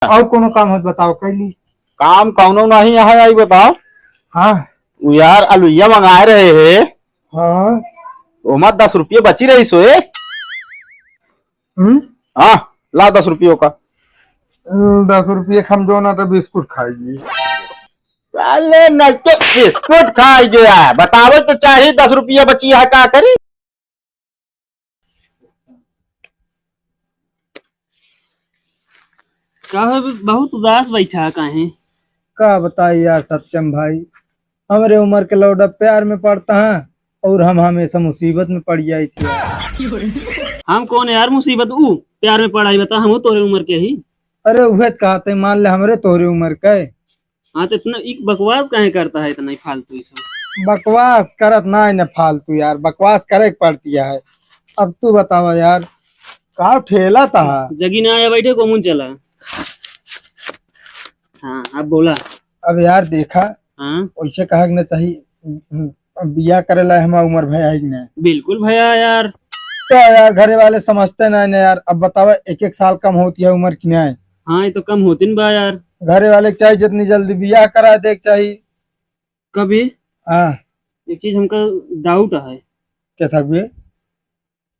और कोनो काम है बताओ कैली। काम कौनो नहीं है आई बताओ। हाँ वो यार अलुइया मंगाए रहे है। हाँ। ओमा 10 रुपये बची रही सोए। हाँ ला 10 रुपयों का। 10 रुपये हम जो ना तो बिस्कुट खाएगी। अरे नहीं तो बिस्कुट खाई गया है बताओ तो चाहिए 10 रुपया बची है क्या करी। का बहुत उदास बैठा काहे। का बताइए यार सत्यम भाई, हमारे उम्र के लौड़ा प्यार में पड़ता है और हम हमेशा मुसीबत में पड़ जाई थी। हम कौन यार मुसीबत ऊ प्यार में पढ़ाई बता हम तोरे उम्र के ही। अरे वह कहते मान ले हमरे तोरे उम्र के। हाँ तो इतना एक बकवास काहे करता है इतना फालतू ही सब। बकवास करत ना है न फालतू यार, बकवास करे पड़ती है। अब तू बतावा यार का ठेला था। जगी ना आया बैठे को मुन चला। हाँ अब बोला। अब यार देखा हाँ वैसे कहा न चाहिए बिया करे ला हमारा उम्र भैया ही न। बिल्कुल भैया यार। तो यार घरे वाले समझते ना यार। अब बतावा एक एक साल कम होती है उम्र की नहीं। हाँ ये तो कम होती न बा यार। घरे वाले चाहिए जितनी जल्दी बिया करा दे चाहिए। कभी हाँ एक चीज हमका डाउट है। क्या था बे?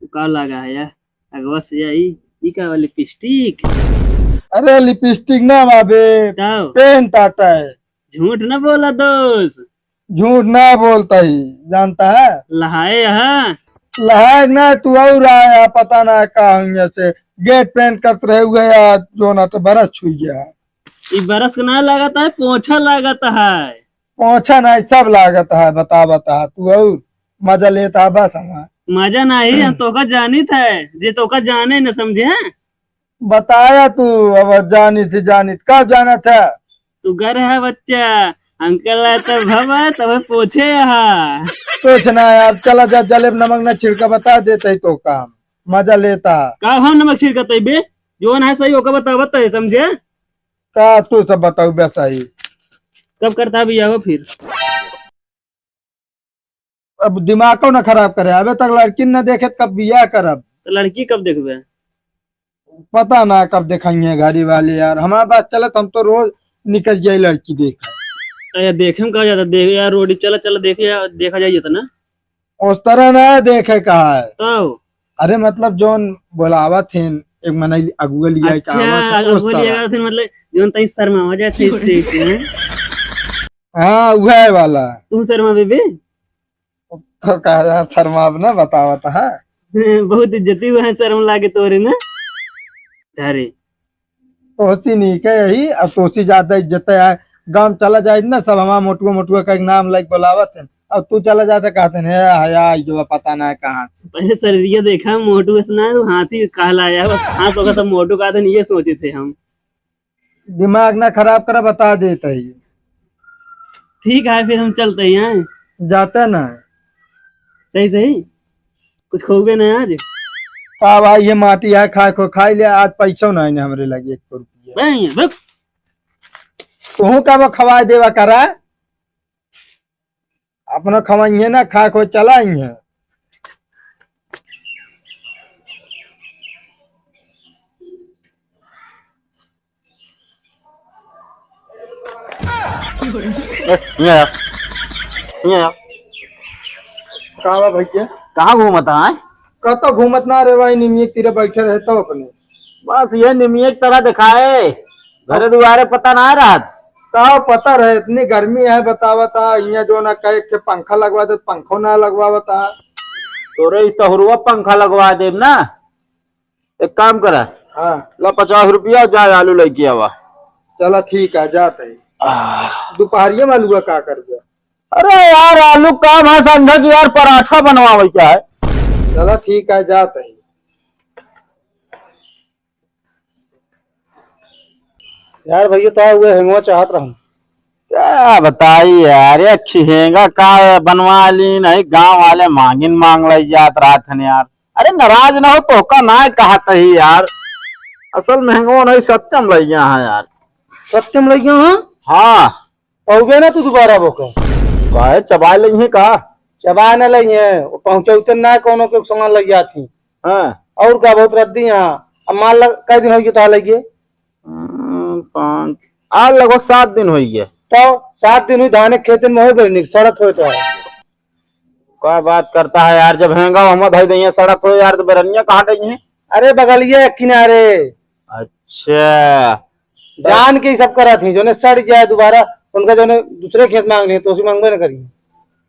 का लगा है यार अगवा से ई का लिपस्टिक। अरे लिपस्टिक ना बाबे, बताओ पेन टाटा है। झूठ न बोला दोस्त। झूठ ना बोलता ही जानता है। लहाए यहाँ लहाग ना तू और आया पता ना कहा से गेट पेन करते रहे हुए या जो ना तो बरस छुई गया। ई बरस का ना लगाता है पोछा लगाता है। पहुंचा ना सब लागत है। बता तू और मजा लेता है बस हमारा। मजा नहीं हम तो का जानी था जे तो का जाने न समझे हैं? बताया तू अब जानी थी कब जाना था। तू घर है बच्चा अंकल है तब भवा तब पोछे यहाँ। कुछ ना यार चला जा जलेब नमक ना छिड़का बता देते तो काम मजा लेता। का हम नमक छिड़कते बे जो है सही होगा बता है समझे। का तू सब बताऊ वैसा ही। कब करता भी आओ फिर। अब दिमाग को ना खराब करे, अबे तक लड़की न देखे कब बिया करब। तो लड़की कब देखबे। पता ना कब देखेंगे घरी वाले यार। हमारे पास चलत हम तो रोज निकल जाये लड़की देखा। यार देखे हम कहा जाता देख यार रोडी चला चला देखे यार देखा जाइए ना। उस तरह ना देखे कहा है। तो अरे मतलब जोन बोलावा थे एक मन अगुआ लिया अच्छा फिर मतलब जोन तई शर्मा जाए थे इससे। हाँ वह वाला। तू शर्मा बेबी तो कहा यार शर्मा अब ना बतावता है। बहुत इज्जती हुआ है शर्म लागे तोरे ना। अरे तोसी नहीं के यही अब तोसी ज्यादा इज्जत है। गांव चला जाए ना सब हमारा मोटुआ का एक नाम लाइक बोलावत है। अब तू चला जाता कहते हैं हया जो पता ना है कहाँ से। पहले शरीर देखा मोटू सुना हाथी कहलाया बस हाँ तो सब मोटू का था ये सोचे थे हम। दिमाग ना खराब करा बता देता ही। ठीक है फिर हम चलते हैं जाता ना सही सही कुछ खोगे ना आज। का भाई ये माटी है खा को खाई ले आज पैसा ना है हमरे लगे 1 रुपया। तू का वो खवा देवा करा अपना खवाइए ना खा को चलाइए। कहा भैया कहाँ घूमता है। कतो घूमत ना रे भाई निमिये तीरे बैठे रहता अपने। बस ये निमिये की तरह दिखाए घरे दुआरे पता ना रहा। का पता रहे इतनी गर्मी है बतावता यहाँ जो ना कहे के पंखा लगवा दे पंखो ना लगवावता। तोरे तोहरुआ पंखा लगवा दे ना। एक काम करा हाँ ला 50 रुपया जा आलू लेके आवा। चला ठीक है जाते दोपहरिये में आलूआ का कर दिया। अरे यार आलू काम है समझा कि यार पराठा बनवावे क्या है। चला ठीक है जाते यार भैया तो हुए हेंगवा चाहत रहा। क्या बताइए यार ये खिहेगा का बनवा ली नहीं गांव वाले मांग ली जात रहा था यार। अरे नाराज ना हो तो का ना कहता ही यार। असल महंगो नहीं सत्यम लग गया है यार। सत्यम लग गया हाँ। हाँ पहुँचे ना तू दोबारा बोके कहे चबा लगी कहा चबा न लगी है पहुँचे उतर ना कोनो के सामान लग जाती। हाँ और क्या बहुत रद्दी यहाँ अब मान लग कई दिन हो गए तो लगे आज लगभग 7 दिन हो गए। तो 7 दिन हुई धान के खेत में हो गई सड़क हो तो है। क्या बात करता है यार, जब हैंगा हम धई दी सड़क हो यार, तो बेरनिया कहाँ गई है? अरे बगलिए किनारे अच्छा जान के ही सब करा थी जो ने सड़ जाए दोबारा उनका जो ने दूसरे खेत मांग लिए तो उसी मांगबे न करिए।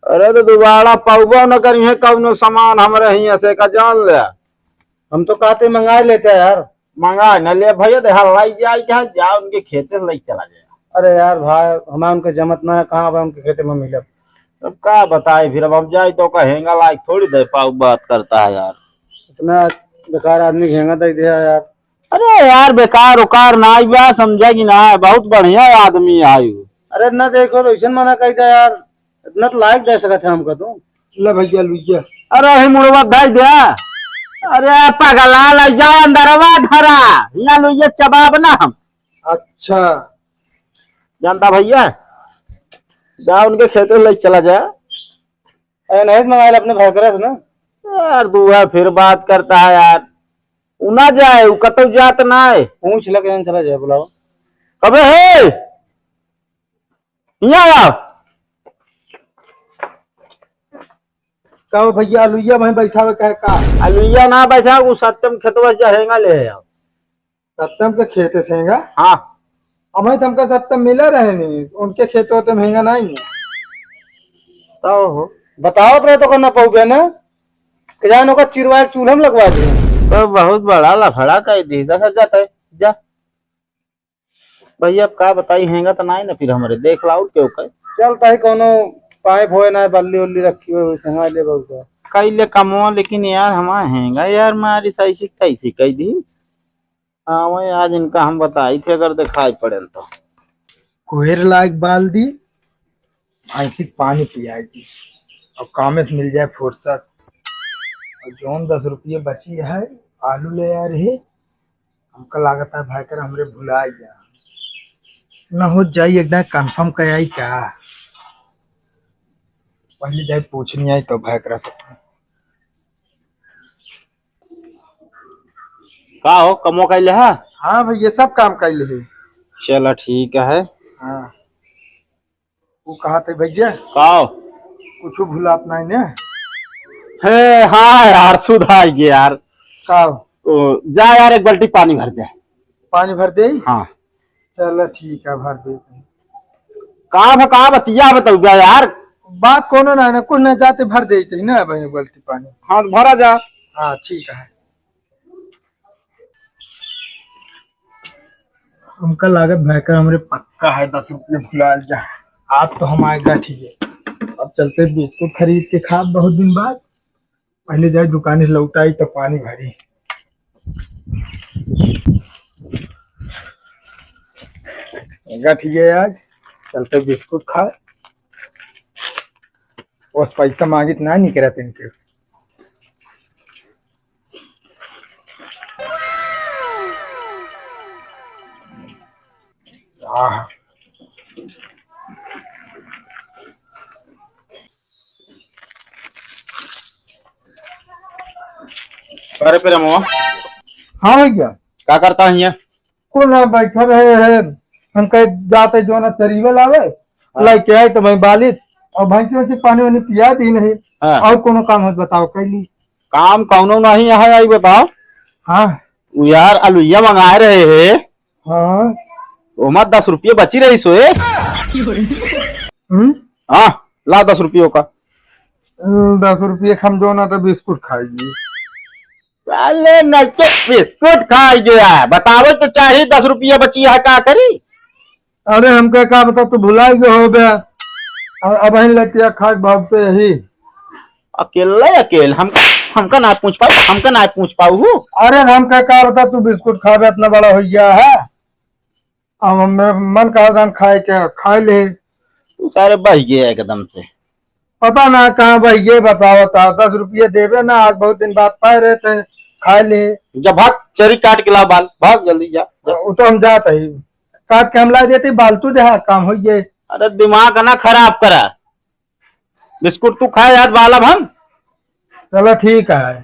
अरे तो दोबारा पाऊबा न करी है कब न सामान हमारे ही से का जान ले। हम तो कहते मंगा लेते हैं यार। मंगा न ले भैया, तो हलवाई जाए क्या जा उनके खेते से ले चला जाए। अरे यार भाई हमारे उनके जमत ना है कहाँ उनके खेते में मिले। अब क्या बताए फिर, अब जाए तो कहेंगा लायक थोड़ी दे पाऊ बात करता है यार। इतना बेकार आदमी घेंगा दे दिया यार। अरे यार बेकार उकार ना आया समझेगी ना, बहुत बढ़िया आदमी आयु। अरे ना देखो तो मना कही था यार, इतना तो लायक दे सका था हमको तो। ले भैया लुइया। अरे ही मुड़वा दे दे। अरे पगला ले जा अंदरवा धरा यहाँ लुइया चबाब ना हम। अच्छा जानता भैया, जा उनके खेतों ले चला जाए। अरे नहीं मंगा ले अपने भाई से ना यार दुआ फिर बात करता है यार, उना जाए उ कतौ जात ना है। पूछ लगे चला जाए बुलाओ। कबे है यहाँ आओ। कहो भैया लुइया वहीं बैठा हुआ कहे का अलुइया ना बैठा, वो सत्यम खेतवा जाएगा ले आओ। सत्यम के खेत सेगा। हाँ हमें तो हमका सत्यम मिला रहे नहीं, उनके खेत होते महंगा नहीं है। तो बताओ तो करना पड़ोगे ना कि जानो का चिरवा चूल्हा में लगवा दे। तो बहुत बड़ा लफड़ा कह दी जाता है जा भैया। अब क्या बताई हैंगा तो नहीं ना फिर हमारे देख लाओ क्यों कह चलता है कोनो पाइप होए ना बल्ली उल्ली रखी हुई संगा ले बहुत कई ले कमो, लेकिन यार हमारा हैंगा यार मारी सही कैसी कह दी। हाँ वही आज इनका हम बताई थे, अगर दिखाई पड़े तो कोहर लायक बाल दी ऐसी पानी पियाएगी और काम से मिल जाए फुर्सत। और जौन 10 रुपये बची है आलू ले आ रही हमका लागत है भाई कर हमरे भुला जा ना हो जाई एकदम कंफर्म कर आई क्या। पहले जाए पूछनी आई तो भाई करा सकते। का हो कमो कह ले। हाँ भाई ये सब काम कर ले। चलो ठीक है। हाँ वो कहा थे भैया का कुछ भूलात नहीं ने। है हाँ यार सुधा गया यार। का तो जा यार एक बाल्टी पानी भर दे। पानी भर दे। हाँ चलो ठीक है भर दे। कहा बतिया बताऊ गया यार। बात कोनो ना कुछ न जाते भर देते ना भाई बाल्टी पानी। हाँ भरा जा। हाँ ठीक है। हमका लागत भयकर हमरे पक्का है 10 रुपये भुला जा। आप तो हम आएगा ठीक है। अब चलते बिस्कुट खरीद के खा बहुत दिन बाद। पहले जाए दुकान से लौटाई तो पानी भरी। ठीक है आज चलते बिस्कुट खा और पैसा मांगी तो ना निकला इनके। अरे फिर हम हाँ भैया क्या करता है यहाँ? को ना बैठा रहे है हम कहे जाते जो ना तरीवे लावे लाइके आए तो भाई बालित और भैंसी से पानी वानी पिया दी नहीं। हाँ। और कोनो काम है बताओ कैली। काम कौनो नहीं है आई बताओ। हाँ वो यार अलुइया मंगा रहे है। हाँ वो मत 10 रुपये बची रही सोए। हाँ ला 10 रुपयों का। 10 रुपये हम जो ना तो बिस्कुट खाएगी। अरे न तो बिस्कुट खाई गया बताओ तो चाहिए 10 रुपया बची है क्या करी। अरे हम क्या बता तू भुलाई गए हो गया अब लटिया खा भाग पे यही अकेले हमका ना पूछ पाऊ। अरे हम क्या बता तू बिस्कुट खावे इतना बड़ा हो गया है। अब मन कहा खाए क्या खा ले। तू सारे बह गया एकदम से। पता ना कहाँ भाई ये बताओ था 10 रुपये देवे ना आज बहुत दिन बाद पाए रहे थे खा ले। जब भाग चेरी काट के ला बाल भाग जल्दी जा। वो तो हम जाते ही काट के हम ला देते बालतू जहाँ काम हो गए। अरे दिमाग ना खराब करा, बिस्कुट तू खाए यार बाल अब हम। चलो ठीक है।